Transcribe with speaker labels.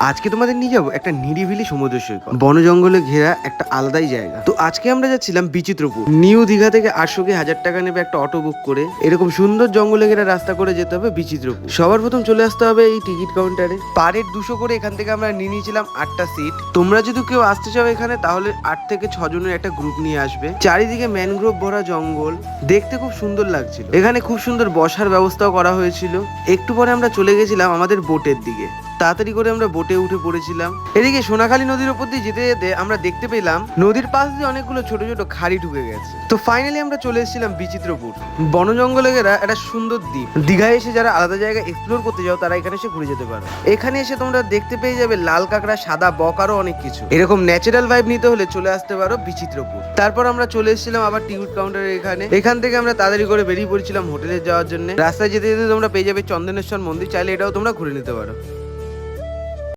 Speaker 1: আজকে তোমাদের নিয়ে যাবো একটা নিরিবিলি সমুদ্র সৈকত, বন জঙ্গলে ঘেরা একটা আলাদাই জায়গা। তো আজকে আমরা যাচ্ছিলাম বিচিত্রপুর। নিউ দীঘা থেকে 800 কি 1000 টাকা নেবে একটা অটো বুক করে, এরকম সুন্দর জঙ্গলে ঘেরা রাস্তা করে যেতে হবে বিচিত্রপুর। সবার প্রথম চলে আসতে হবে এই টিকিট কাউন্টারে। পার হেড 200 করে এখান থেকে আমরা নিয়ে নিয়েছিলাম 8টা সিট। তোমরা যদি কেউ আসতে চাও এখানে তাহলে 8 থেকে 6 জনের একটা গ্রুপ নিয়ে আসবে। চারিদিকে ম্যানগ্রোভ ভরা জঙ্গল, দেখতে খুব সুন্দর লাগছিল। এখানে খুব সুন্দর বসার ব্যবস্থাও করা হয়েছিল। একটু পরে আমরা চলে গেছিলাম আমাদের বোটের দিকে। তাড়াতাড়ি করে আমরা বোটে উঠে পড়েছিলাম। এদিকে সোনাখালী নদীর উপর দিয়ে যেতে যেতে আমরা দেখতে পেলাম নদীর পাশ দিয়ে অনেকগুলো ছোট ছোট খাড়ি ঢুকে গেছে। তো ফাইনালি আমরা চলে এসেছিলাম বিচিত্রপুর। বন জঙ্গলে ঘেরা একটা সুন্দর দ্বীপ। দীঘায় এসে যারা আলাদা জায়গা এক্সপ্লোর করতে যাও তারা এখানে এসে ঘুরে যেতে পারো। এখানে এসে তোমরা দেখতে পেয়ে যাবে লাল কাঁকড়া, সাদা বক, আরো অনেক কিছু। এরকম ন্যাচারাল ভাইব নিতে হলে চলে আসতে পারো বিচিত্রপুর। তারপর আমরা চলে এসেছিলাম আবার টিকিট কাউন্টারের এখানে। এখান থেকে আমরা তাড়াতাড়ি করে বেরিয়ে পড়েছিলাম হোটেলে যাওয়ার জন্য। রাস্তায় যেতে যেতে তোমরা পেয়ে যাবে চন্দনেশ্বর মন্দির, চাইলে এটাও তোমরা ঘুরে নিতে পারো।